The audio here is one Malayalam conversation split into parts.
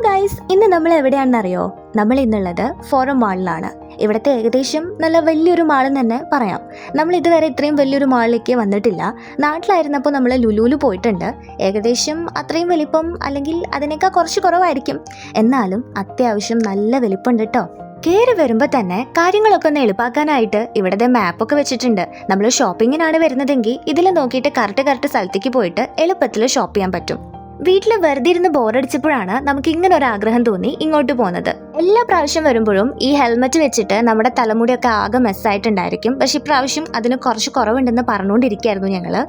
ഗൈസ്, ഇന്ന് നമ്മൾ എവിടെയാണെന്നറിയോ? നമ്മൾ ഇന്നുള്ളത് ഫോറം മാളിലാണ്. ഇവിടുത്തെ ഏകദേശം നല്ല വലിയൊരു മാളെന്ന് തന്നെ പറയാം. നമ്മൾ ഇതുവരെ ഇത്രയും വലിയൊരു മാളിലേക്ക് വന്നിട്ടില്ല. നാട്ടിലായിരുന്നപ്പോൾ നമ്മൾ ലുലുവിൽ പോയിട്ടുണ്ട്. ഏകദേശം അത്രയും വലിപ്പം അല്ലെങ്കിൽ അതിനേക്കാൾ കുറച്ച് കുറവായിരിക്കും. എന്നാലും അത്യാവശ്യം നല്ല വലിപ്പമുണ്ട് കേട്ടോ. കയറി വരുമ്പോൾ തന്നെ കാര്യങ്ങളൊക്കെ ഒന്ന് എളുപ്പാക്കാനായിട്ട് ഇവിടുത്തെ മാപ്പൊക്കെ വെച്ചിട്ടുണ്ട്. നമ്മൾ ഷോപ്പിങ്ങിനാണ് വരുന്നതെങ്കിൽ ഇതിൽ നോക്കിയിട്ട് കറക്റ്റ് സ്ഥലത്തേക്ക് പോയിട്ട് എളുപ്പത്തിൽ ഷോപ്പ് ചെയ്യാൻ പറ്റും. വീട്ടിൽ വെറുതെ ഇരുന്ന് ബോറടിച്ചപ്പോഴാണ് നമുക്ക് ഇങ്ങനെ ഒരു ആഗ്രഹം തോന്നി ഇങ്ങോട്ട് പോകുന്നത്. എല്ലാ പ്രാവശ്യം വരുമ്പോഴും ഈ ഹെൽമെറ്റ് വെച്ചിട്ട് നമ്മുടെ തലമുടിയൊക്കെ ആകെ മെസ്സായിട്ടുണ്ടായിരിക്കും. പക്ഷെ ഇപ്രാവശ്യം അതിന് കുറച്ച് കുറവുണ്ടെന്ന് പറഞ്ഞുകൊണ്ടിരിക്കുകയായിരുന്നു ഞങ്ങള്.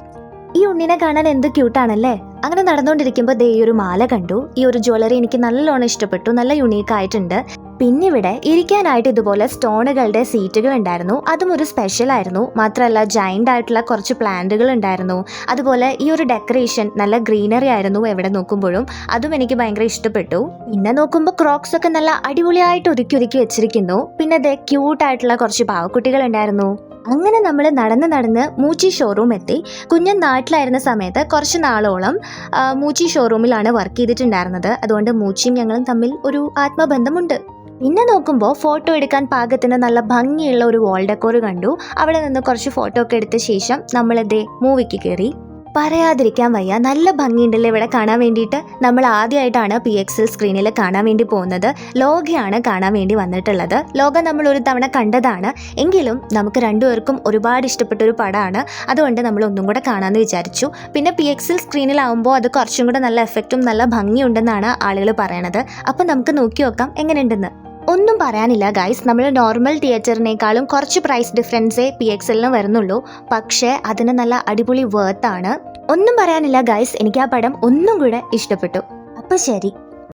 ഈ ഉണ്ണിനെ കാണാൻ എന്ത് ക്യൂട്ടാണല്ലേ. അങ്ങനെ നടന്നുകൊണ്ടിരിക്കുമ്പോൾ ദേ ഈ ഒരു മാല കണ്ടു. ഈ ഒരു ജ്വല്ലറി എനിക്ക് നല്ലോണം ഇഷ്ടപ്പെട്ടു. നല്ല യുണീക്ക് ആയിട്ടുണ്ട്. പിന്നെ ഇവിടെ ഇരിക്കാനായിട്ട് ഇതുപോലെ സ്റ്റോണുകളുടെ സീറ്റുകൾ ഉണ്ടായിരുന്നു. അതും ഒരു സ്പെഷ്യൽ ആയിരുന്നു. മാത്രമല്ല ജൈൻ്റ് ആയിട്ടുള്ള കുറച്ച് പ്ലാന്റുകൾ ഉണ്ടായിരുന്നു. അതുപോലെ ഈ ഒരു ഡെക്കറേഷൻ നല്ല ഗ്രീനറി ആയിരുന്നു എവിടെ നോക്കുമ്പോഴും. അതും എനിക്ക് ഭയങ്കര ഇഷ്ടപ്പെട്ടു. പിന്നെ നോക്കുമ്പോൾ ക്രോക്സ് ഒക്കെ നല്ല അടിപൊളിയായിട്ട് ഒതുക്കി വെച്ചിരിക്കുന്നു. പിന്നെ ദേ ക്യൂട്ടായിട്ടുള്ള കുറച്ച് പാവക്കുട്ടികൾ ഉണ്ടായിരുന്നു. അങ്ങനെ നമ്മൾ നടന്ന് മൂച്ചി ഷോറൂം എത്തി. കുഞ്ഞൻ നാട്ടിലായിരുന്ന സമയത്ത് കുറച്ച് നാളോളം മൂച്ചി ഷോറൂമിലാണ് വർക്ക് ചെയ്തിട്ടുണ്ടായിരുന്നത്. അതുകൊണ്ട് മൂച്ചിയും ഞങ്ങളും തമ്മിൽ ഒരു ആത്മബന്ധമുണ്ട്. പിന്നെ നോക്കുമ്പോൾ ഫോട്ടോ എടുക്കാൻ പാകത്തിന് നല്ല ഭംഗിയുള്ള ഒരു വാൾ ഡെക്കോർ കണ്ടു. അവിടെ നിന്ന് കുറച്ച് ഫോട്ടോ ഒക്കെ എടുത്ത ശേഷം നമ്മളിതേ മൂവിക്ക് കയറി. പറയാതിരിക്കാൻ വയ്യ, നല്ല ഭംഗിയുണ്ടല്ലേ ഇവിടെ കാണാൻ വേണ്ടിയിട്ട്. നമ്മൾ ആദ്യമായിട്ടാണ് PXL സ്ക്രീനിൽ കാണാൻ വേണ്ടി പോകുന്നത്. ലോകയാണ് കാണാൻ വേണ്ടി വന്നിട്ടുള്ളത്. ലോക നമ്മൾ ഒരു തവണ കണ്ടതാണ്. എങ്കിലും നമുക്ക് രണ്ടുപേർക്കും ഒരുപാട് ഇഷ്ടപ്പെട്ടൊരു പടമാണ്. അതുകൊണ്ട് നമ്മൾ ഒന്നും കൂടെ കാണാമെന്ന് വിചാരിച്ചു. പിന്നെ PXL സ്ക്രീനിലാവുമ്പോൾ അത് കുറച്ചും കൂടെ നല്ല എഫക്റ്റും നല്ല ഭംഗിയുണ്ടെന്നാണ് ആളുകൾ പറയണത്. അപ്പം നമുക്ക് നോക്കി നോക്കാം എങ്ങനെയുണ്ടെന്ന്. ഒന്നും പറയാനില്ല ഗൈസ്, നമ്മൾ നോർമൽ തിയേറ്ററിനേക്കാളും കുറച്ച് പ്രൈസ് ഡിഫറൻസേ PXL വരുന്നുള്ളൂ. പക്ഷേ അതിന് നല്ല അടിപൊളി വേർത്താണ്. ഒന്നും പറയാനില്ല ഗൈസ്, എനിക്ക് ആ പടം ഒന്നും കൂടെ ഇഷ്ടപ്പെട്ടു. അപ്പോൾ ശരി.